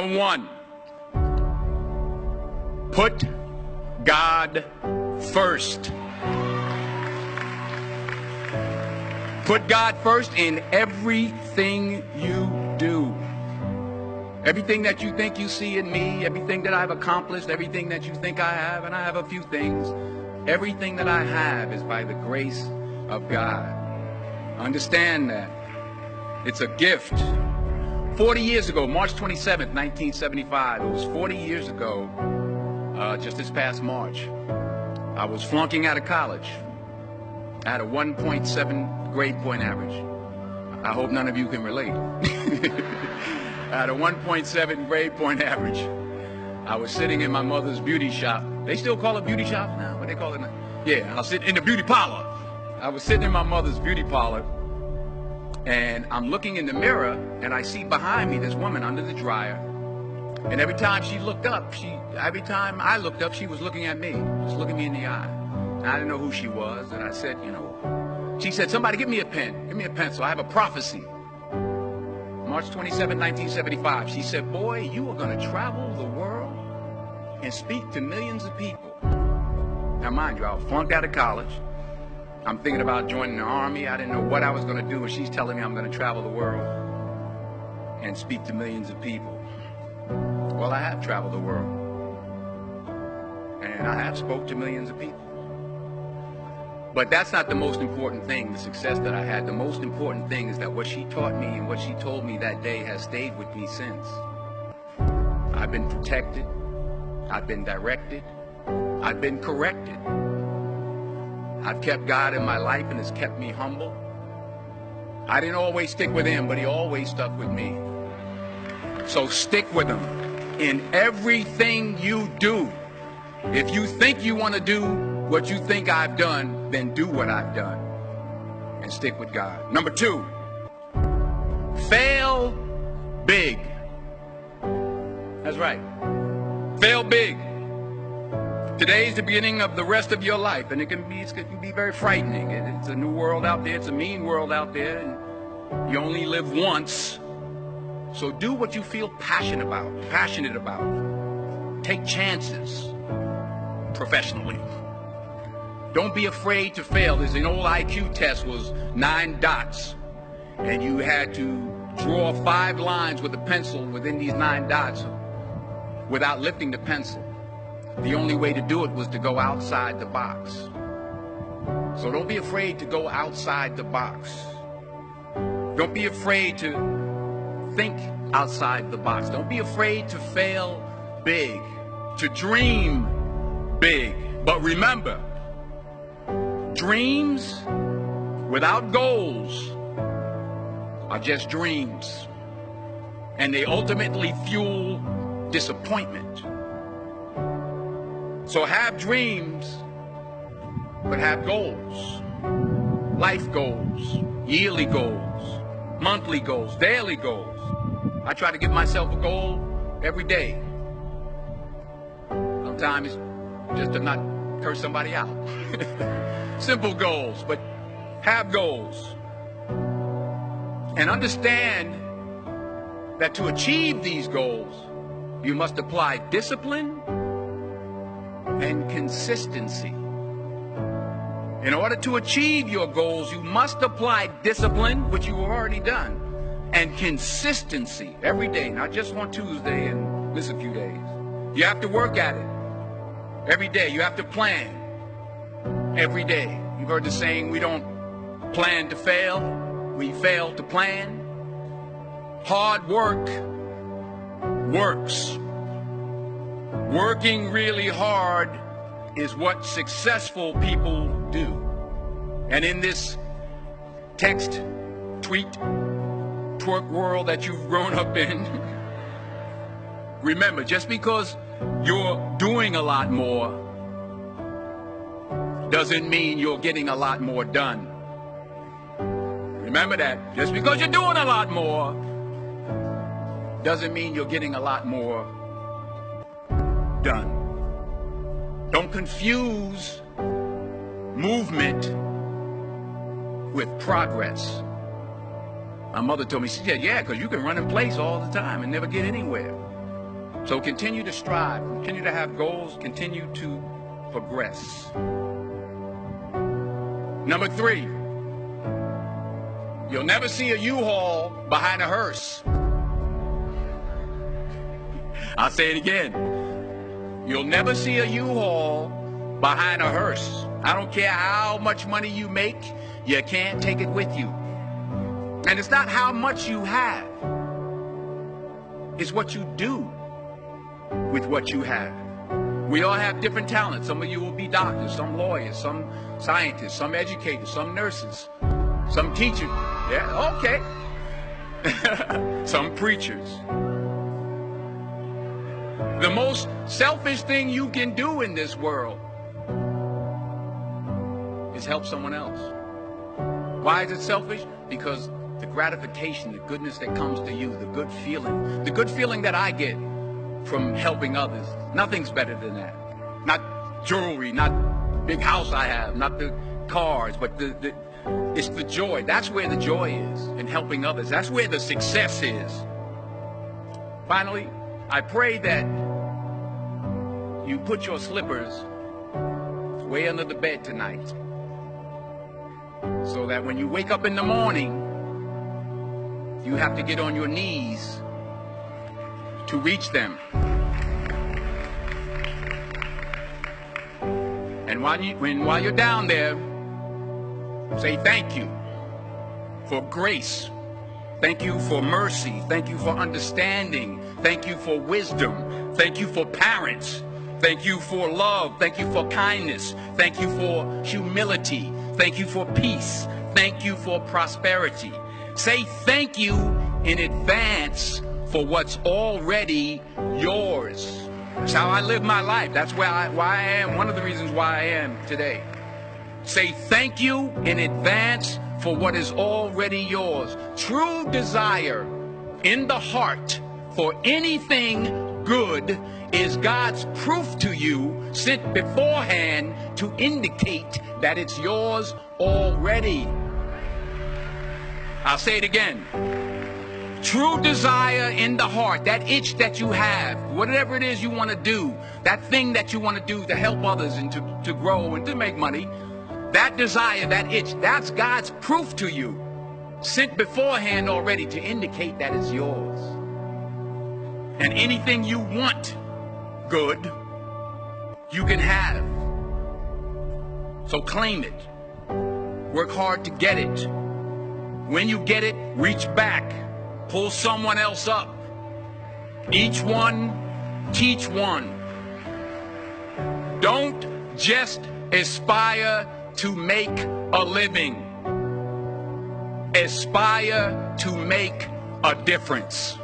Number one, put God first. Put God first in everything you do. Everything that you think you see in me, everything that I've accomplished, everything that you think I have, and I have a few things, everything that I have is by the grace of God. Understand that. It's a gift. 40 years ago, March 27th, 1975, it was 40 years ago, just this past March, I was flunking out of college. I had a 1.7 grade point average. I hope none of you can relate. I had a 1.7 grade point average. I was sitting in my mother's beauty shop. They still call it beauty shop now? What they call it now? Yeah, I was sitting in the beauty parlor. I was sitting in my mother's beauty parlor, and I'm looking in the mirror, and I see behind me this woman under the dryer. And every time she looked up, every time I looked up, she was looking at me, just looking me in the eye. And I didn't know who she was, and I said, she said, somebody give me a pen, give me a pencil, I have a prophecy. March 27, 1975, she said, boy, you are going to travel the world and speak to millions of people. Now, mind you, I was flunked out of college. I'm thinking about joining the army. I didn't know what I was going to do, and she's telling me I'm going to travel the world and speak to millions of people. Well, I have traveled the world, and I have spoke to millions of people. But that's not the most important thing, the success that I had. The most important thing is that what she taught me and what she told me that day has stayed with me since. I've been protected. I've been directed. I've been corrected. I've kept God in my life, and it's kept me humble. I didn't always stick with him, but he always stuck with me. So stick with him in everything you do. If you think you want to do what you think I've done, then do what I've done and stick with God. Number two, fail big. That's right. Fail big. Today is the beginning of the rest of your life, and it can be very frightening. It's a new world out there. It's a mean world out there, and you only live once. So do what you feel passionate about. Take chances professionally. Don't be afraid to fail. There's an old IQ test, was 9 dots, and you had to draw 5 lines with a pencil within these 9 dots without lifting the pencil. The only way to do it was to go outside the box. So don't be afraid to go outside the box. Don't be afraid to think outside the box. Don't be afraid to fail big, to dream big. But remember, dreams without goals are just dreams, and they ultimately fuel disappointment. So have dreams, but have goals. Life goals, yearly goals, monthly goals, daily goals. I try to give myself a goal every day. Sometimes just to not curse somebody out. Simple goals, but have goals. And understand that to achieve these goals, you must apply discipline and consistency. In order to achieve your goals, you must apply discipline, which you've already done, and consistency every day, not just on Tuesday and miss a few days. You have to work at it every day. You have to plan every day. You've heard the saying, we don't plan to fail, we fail to plan. Hard work works. Working really hard is what successful people do. And in this text, tweet, twerk world that you've grown up in, remember, just because you're doing a lot more doesn't mean you're getting a lot more done. Remember that. Just because you're doing a lot more doesn't mean you're getting a lot more done. Don't confuse movement with progress. My mother told me, she said, yeah, because you can run in place all the time and never get anywhere. So continue to strive, continue to have goals, continue to progress. Number 3, you'll never see a U-Haul behind a hearse. I'll say it again. You'll never see a U-Haul behind a hearse. I don't care how much money you make, you can't take it with you. And it's not how much you have. It's what you do with what you have. We all have different talents. Some of you will be doctors, some lawyers, some scientists, some educators, some nurses, some teachers. Yeah, okay. Some preachers. The most selfish thing you can do in this world is help someone else. Why is it selfish? Because the gratification, the goodness that comes to you, the good feeling that I get from helping others, nothing's better than that. Not jewelry, not big house I have, not the cars, but it's the joy. That's where the joy is, in helping others. That's where the success is. Finally, I pray that you put your slippers way under the bed tonight, so that when you wake up in the morning, you have to get on your knees to reach them. And while you're down there, say thank you for grace. Thank you for mercy. Thank you for understanding. Thank you for wisdom. Thank you for parents. Thank you for love. Thank you for kindness. Thank you for humility. Thank you for peace. Thank you for prosperity. Say thank you in advance for what's already yours. That's how I live my life. That's why I am. One of the reasons why I am today. Say thank you in advance for what is already yours. True desire in the heart for anything good is God's proof to you, sent beforehand to indicate that it's yours already. I'll say it again. True desire in the heart, that itch that you have, whatever it is you want to do, that thing that you want to do to help others and to grow and to make money, that desire, that itch, that's God's proof to you, sent beforehand already to indicate that it's yours. And anything you want good, you can have. So claim it. Work hard to get it. When you get it, reach back. Pull someone else up. Each one, teach one. Don't just aspire to make a living. Aspire to make a difference.